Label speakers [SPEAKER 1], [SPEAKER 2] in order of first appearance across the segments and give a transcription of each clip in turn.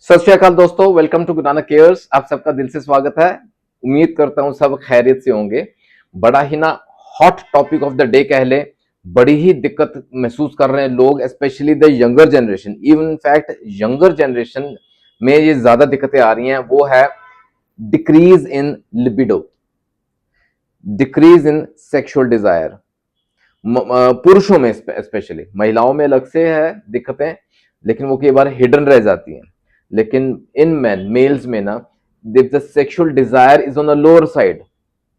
[SPEAKER 1] सत श्री अकाल दोस्तों, welcome to Guru Nanak cares. आप सबका दिल से स्वागत है। उम्मीद करता हूं सब खैरियत से होंगे। बड़ा ही ना hot topic of the day कह ले, बड़ी ही दिक्कत महसूस कर रहे हैं लोग, specially the younger generation. Even fact younger generation में ये ज्यादा दिक्कतें आ रही हैं। वो है decrease in libido, decrease in sexual desire. पुरुषों में स्पेशली, महिलाओं में अलग से है दिक्कतें, लेकिन वो कई बार हिडन रह जाती हैं। लेकिन इन मैन मेल्स में ना the sexual desire is on the lower side.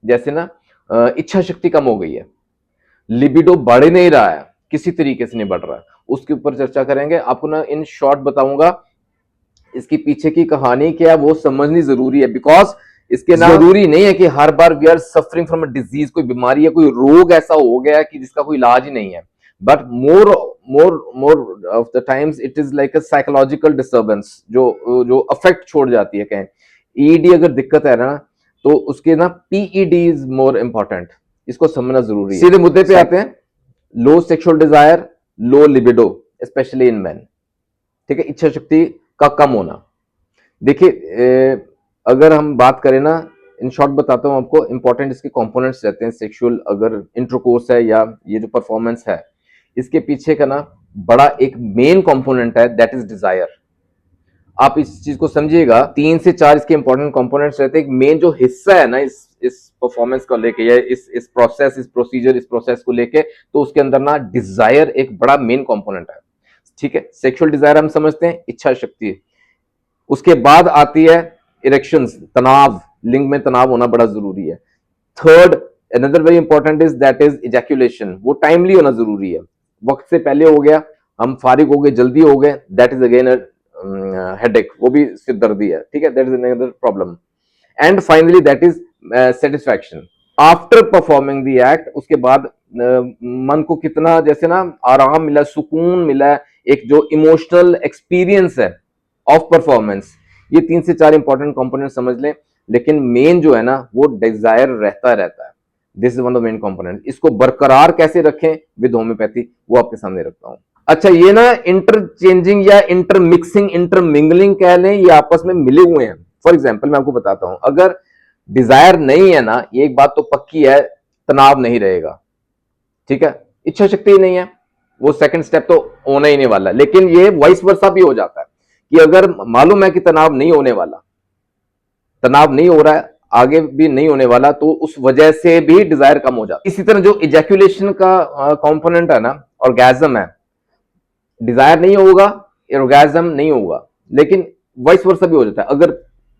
[SPEAKER 1] जैसे ना इच्छा शक्ति कम हो गई है, लिबिडो बढ़ ही नहीं रहा है, किसी तरीके से नहीं बढ़ रहा है। उसके ऊपर चर्चा करेंगे। आपको ना इन शॉर्ट बताऊंगा इसकी पीछे की कहानी क्या है, वो समझनी जरूरी है। बिकॉज इसके ना जरूरी नहीं है कि हर बार we are suffering from a disease, कोई बीमारी है, कोई रोग ऐसा हो गया कि जिसका कोई इलाज ही नहीं है। But more of the times it is like a psychological disturbance जो अफेक्ट छोड़ जाती है। कहें ईडी अगर दिक्कत है ना, तो उसके ना पीईडी इज मोर इंपॉर्टेंट। इसको समझना जरूरी है। सीधे मुद्दे पे आते हैं। Low sexual desire, low libido, specially in man. ठीक है, इच्छा शक्ति का कम होना। देखिए, अगर हम बात करें ना, इन शॉर्ट बताता हूं आपको, इंपॉर्टेंट इसके कंपोनेंट्स रहते हैं सेक्सुअल अगर इंटरकोर्स है या ये जो परफॉर्मेंस है, इसके पीछे का ना बड़ा एक मेन कंपोनेंट है, दैट इज डिजायर। आप इस चीज को समझिएगा, 3 से 4 इसके इंपॉर्टेंट कंपोनेंट्स रहते हैं। एक मेन जो हिस्सा है ना इस परफॉर्मेंस को लेके या इस प्रोसेस, इस प्रोसीजर, इस प्रोसेस को लेके, तो उसके अंदर ना डिजायर एक बड़ा मेन कंपोनेंट है। ठीक है, सेक्सुअल डिजायर हम समझते हैं इच्छा शक्ति। उसके बाद आती है इरेक्शंस, तनाव, लिंग में तनाव होना बड़ा जरूरी है। Third, another very important is that is ejaculation. वो टाइमली होना जरूरी है, वक्त से पहले हो गया, हम फारिग हो गए, जल्दी हो गए, दैट इज अगेन हेडेक, वो भी सिर दर्दी है। ठीक है, that is another problem. And finally that is satisfaction after performing the act. उसके बाद मन को कितना जैसे ना आराम मिला, सुकून मिला, एक जो इमोशनल एक्सपीरियंस है ऑफ परफॉर्मेंस। ये 3 से 4 इंपॉर्टेंट कंपोनेंट समझ लें। लेकिन मेन जो है ना वो डिजायर रहता है। This is one of the main component. इसको बरकरार कैसे रखें विद होम्योपैथी, वो आपके सामने रखता हूं। अच्छा, ये ना इंटरचेंजिंग या इंटरमिक्सिंग, इंटरमिंगलिंग कह लें, ये आपस में मिले हुए हैं। फॉर एग्जाम्पल मैं आपको बताता हूं, अगर डिजायर नहीं है ना, ये एक बात तो पक्की है, तनाव नहीं रहेगा। ठीक है, इच्छा शक्ति ही नहीं है, वो सेकंड स्टेप तो होना ही नहीं वाला। लेकिन ये वाइस वर्सा भी हो जाता है कि अगर मालूम है कि तनाव नहीं होने वाला, तनाव नहीं हो रहा है, आगे भी नहीं होने वाला, तो उस वजह से भी डिजायर कम हो जाता है। इसी तरह जो इजैक्यूलेशन का कंपोनेंट है ना, ऑर्गेज्म है, डिजायर नहीं होगा, ऑर्गेज्म नहीं होगा, लेकिन वाइस वर्सा भी हो जाता है। अगर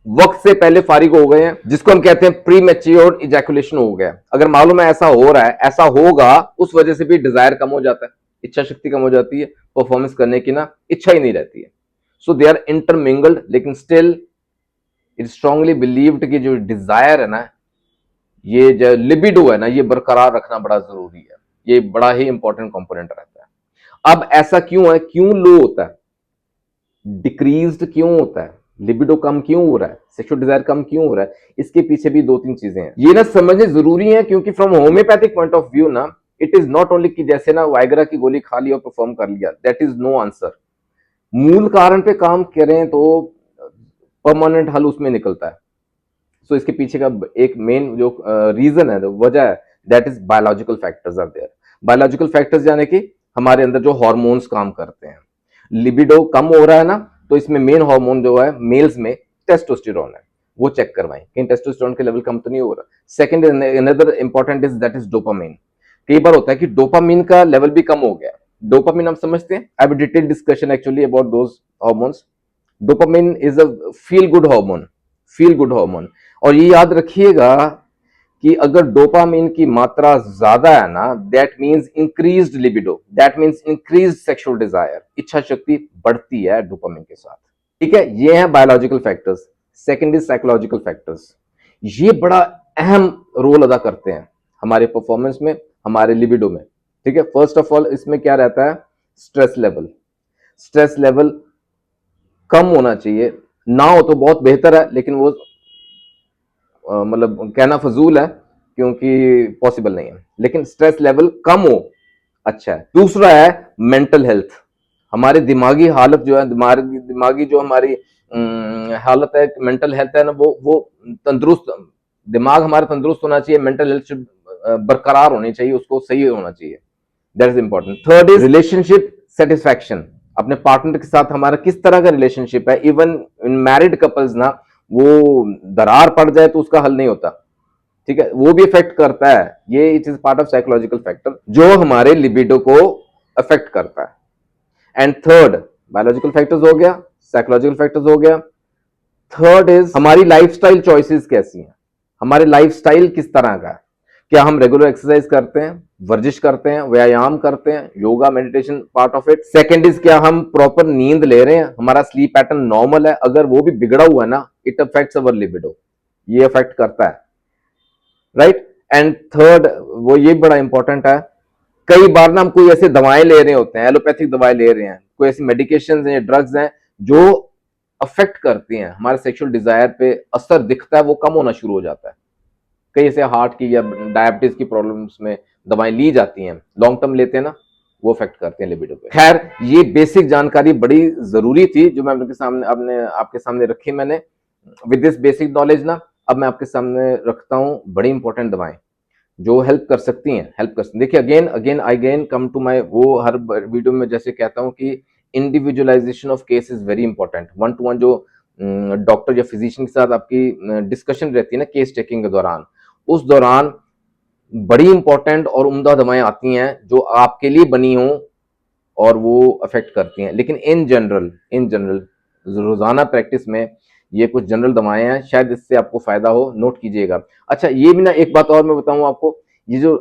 [SPEAKER 1] वक्त से पहले फारिग हो गए हैं, जिसको हम कहते हैं प्री मैच्योर इजैक्यूलेशन हो गया, अगर मालूम है ऐसा हो रहा है, ऐसा होगा, उस वजह से भी डिजायर कम हो जाता है, इच्छा शक्ति कम हो जाती है, परफॉर्मेंस करने की ना इच्छा ही नहीं रहती है। सो दे आर इंटरमिंगल्ड, लेकिन स्टिल इट स्ट्रांगली बिलीव्ड कि जो डिजायर है ना, ये जो लिबिडो है ना, ये बरकरार रखना बड़ा जरूरी है। ये बड़ा ही इंपॉर्टेंट कंपोनेंट रहता है। अब ऐसा क्यों है, क्यों लो होता है, डिक्रीज्ड क्यों होता है, लिबिडो कम क्यों हो रहा है, सेक्सुअल डिजायर कम क्यों हो रहा है, इसके पीछे भी 2-3 चीजें हैं। ये ना समझने जरूरी है, क्योंकि from homeopathic point of view ना, इट इज नॉट ओनली कि जैसे ना वाइग्रा की गोली खा ली और परफॉर्म कर लिया, दैट इज नो आंसर। मूल कारण पे काम करें तो परमानेंट हल उसमें निकलता है। सो इसके पीछे का एक मेन जो रीजन है, वजह है, that is biological factors are there. Biological factors यानी कि हमारे अंदर जो हार्मोन्स काम करते हैं। लिबिडो कम हो रहा है ना, तो इसमें मेन हार्मोन जो है मेल्स में टेस्टोस्टेरोन है, वो चेक करवाएं कहीं टेस्टोस्टेरोन के लेवल कम तो नहीं हो रहा। Second, another important is that is dopamine. कई बार होता है कि डोपामिन का लेवल भी कम हो गया। डोपामिन हम समझते हैं, I have detail discussion actually about those hormones. Dopamine is a feel good hormone, feel good hormone. और ये याद रखिएगा कि अगर डोपामिन की मात्रा ज्यादा है ना, that means increased libido, that means increased sexual desire, इच्छा शक्ति बढ़ती है डोपामिन के साथ। ठीक है, ये है biological factors. Second is psychological factors. ये बड़ा अहम रोल अदा करते हैं हमारे परफॉर्मेंस में, हमारे लिबिडो में। ठीक है, फर्स्ट ऑफ ऑल इसमें क्या रहता है, स्ट्रेस लेवल। स्ट्रेस लेवल कम होना चाहिए, ना हो तो बहुत बेहतर है, लेकिन वो मतलब कहना फजूल है क्योंकि पॉसिबल नहीं है, लेकिन स्ट्रेस लेवल कम हो, अच्छा है। दूसरा है मेंटल हेल्थ। हमारी दिमागी हालत जो है, दिमागी जो हमारी हालत है, मेंटल हेल्थ है ना, वो तंदुरुस्त, दिमाग हमारा तंदुरुस्त होना चाहिए, मेंटल हेल्थ बरकरार होनी चाहिए, उसको सही होना चाहिए। That is important. Third is relationship satisfaction. अपने पार्टनर के साथ हमारा किस तरह का रिलेशनशिप है। इवन इन मैरिड कपल्स ना, वो दरार पड़ जाए तो उसका हल नहीं होता, ठीक है, वो भी इफेक्ट करता है। ये it is part of psychological factor जो हमारे लिबिडो को अफेक्ट करता है। एंड थर्ड, बायोलॉजिकल फैक्टर्स हो गया, साइकोलॉजिकल फैक्टर्स हो गया। थर्ड इज हमारी लाइफस्टाइल चॉइसेस कैसी हैं, हमारे लाइफस्टाइल किस तरह का है। क्या हम रेगुलर एक्सरसाइज करते हैं, वर्जिश करते हैं, व्यायाम करते हैं, yoga meditation part of it. Second is क्या हम प्रॉपर नींद ले रहे हैं, हमारा स्लीप पैटर्न नॉर्मल है। अगर वो भी बिगड़ा हुआ है ना, इट अफेक्ट्स अवर लिबिडो, ये अफेक्ट करता है, राइट। एंड थर्ड, वो ये बड़ा इंपॉर्टेंट है, कई बार ना हम कोई ऐसे दवाएं ले रहे होते हैं, एलोपैथिक दवाएं ले रहे हैं, कोई ऐसी मेडिकेशन हैं, ड्रग्स हैं जो अफेक्ट करती हैं हमारे सेक्सुअल डिजायर पे, असर दिखता है, वो कम होना शुरू हो जाता है। कई ऐसे हार्ट की या डायबिटीज की प्रॉब्लम्स में दवाएं ली जाती हैं, लॉन्ग टर्म लेते हैं ना, वो अफेक्ट करते हैं लिबिडो पे। खैर, ये बेसिक जानकारी बड़ी जरूरी थी जो मैं आपके सामने रखी मैंने। विद दिस बेसिक नॉलेज ना, अब मैं आपके सामने रखता हूं बड़ी इंपॉर्टेंट दवाएं जो हेल्प कर सकती हैं, देखिए, again again I again come to my, वो हर वीडियो में जैसे कहता हूं कि individualization of case is very important. One to one जो डॉक्टर या फिजिशियन के साथ आपकी डिस्कशन रहती है ना केस टेकिंग के दौरान, उस दौरान बड़ी इंपॉर्टेंट और उम्दा दवाएं आती हैं जो आपके लिए बनी हो और वो अफेक्ट करती हैं। लेकिन इन जनरल रोजाना प्रैक्टिस में ये कुछ जनरल दवाएं हैं, शायद इससे आपको फायदा हो, नोट कीजिएगा। अच्छा, ये भी ना, एक बात और मैं बताऊं आपको, ये जो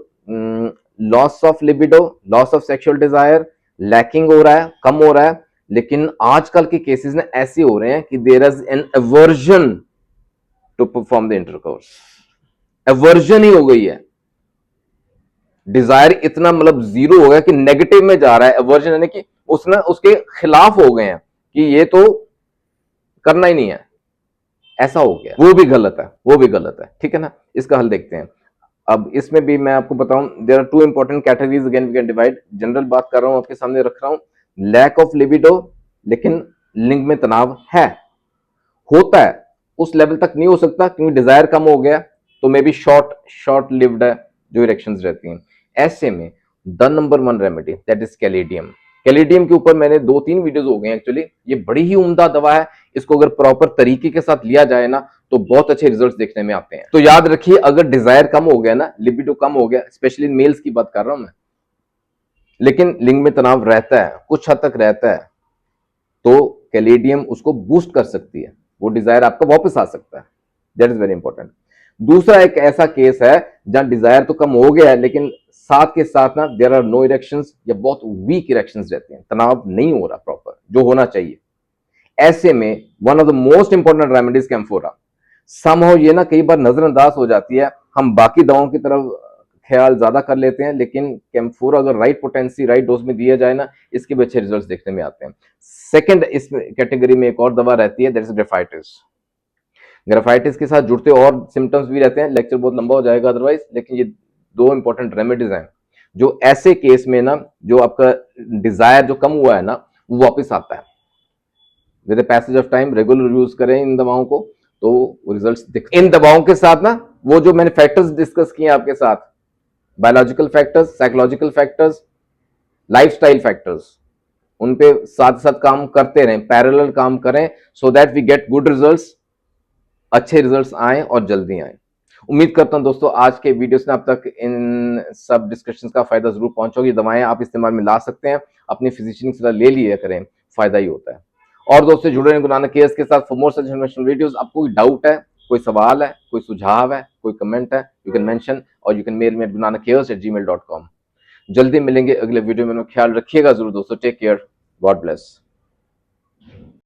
[SPEAKER 1] loss of libido, loss of sexual desire, lacking हो रहा है, कम हो रहा है, लेकिन आजकल के केसेस ना ऐसे हो रहे हैं कि there is an aversion to perform the intercourse. Aversion ही हो गई है, डिजायर इतना मतलब जीरो हो गया कि नेगेटिव में जा रहा है। एवर्जन यानी कि उसके खिलाफ हो गए हैं कि ये तो करना ही नहीं है, ऐसा हो गया। वो भी गलत है, वो भी गलत है, ठीक है ना। इसका हल देखते हैं। अब इसमें भी मैं आपको बताऊं, there are two important categories, again we can divide. General बात कर रहा हूं, आपके सामने रख रहा हूं, लैक ऑफ लिबिडो, लेकिन लिंग में तनाव है, होता है, उस लेवल तक नहीं हो सकता क्योंकि डिजायर कम हो गया, तो मे बी शॉर्ट लिव्ड है जो इरेक्शंस रहती हैं। ऐसे में the number one remedy that is caladium. Caladium के ऊपर मैंने 2-3 वीडियोस हो गए एक्चुअली। ये बड़ी ही उम्दा दवा है, इसको अगर प्रॉपर तरीके के साथ लिया जाए ना तो बहुत अच्छे रिजल्ट्स देखने में आते हैं। तो याद रखिए, अगर डिजायर कम हो गया ना, लिबिडो कम हो गया, स्पेशली मेल्स की बात कर रहा हूं मैं, लेकिन लिंग में तनाव रहता है, कुछ हद तक रहता है, तो कैलेडियम उसको बूस्ट कर सकती है, वो डिजायर आपका वापस आ सकता है। That is very important. दूसरा एक ऐसा केस है जहां डिजायर तो कम हो गया है, लेकिन साथ के साथ ना देयर आर नो इरेक्शंस या बहुत वीक इरेक्शंस रहते हैं, तनाव नहीं हो रहा प्रॉपर जो होना चाहिए। ऐसे में one of the most important remedies camphora. Somehow ये ना कई बार नजरअंदाज हो जाती है, हम बाकी दवाओं की तरफ ख्याल ज्यादा कर लेते हैं, लेकिन कैम्फोरा अगर राइट पोटेंसी, राइट डोज में दिया जाए ना, इसके भी अच्छे रिजल्ट्स देखने में आते हैं। सेकंड इस कैटेगरी में एक और दवा रहती है, दैट इज ग्रेफाइटिस। ग्रेफाइटिस के साथ जुड़ते और सिम्टम्स भी रहते हैं, लेक्चर बहुत लंबा हो जाएगा अदरवाइज, लेकिन ये 2 इंपॉर्टेंट रेमेडीज हैं जो ऐसे केस में ना, जो आपका डिजायर जो कम हुआ है ना, वो वापस आता है। With passage of time regular use करें इन दवाओं को तो रिजल्ट्स दिखते हैं। इन दवाओं के साथ ना, वो जो मैंने फैक्टर्स डिस्कस किए आपके साथ, biological factors, psychological factors, lifestyle factors, उन पे साथ साथ काम करते रहें, पैरेलल काम करें, so that we get good results, अच्छे रिजल्ट्स आए और जल्दी आए। उम्मीद करता हूं दोस्तों आज के वीडियो से आप तक इन सब डिस्कशंस का फायदा जरूर पहुंचोगी। दवाएं आप इस्तेमाल में ला सकते हैं, अपने फिजिशियन की सलाह ले लिया करें, फायदा ही होता है। और दोस्तों जुड़े रहें गुरु नानक केयर्स के साथ for more such informational videos. आपको कोई डाउट है, कोई सवाल है, कोई सुझाव है, कोई कमेंट है, यू कैन मेंशन और you can mail me at gurunanakcares@gmail.com। जल्दी मिलेंगे अगले वीडियो में, ख्याल रखिएगा जरूर दोस्तों। Take care, God bless.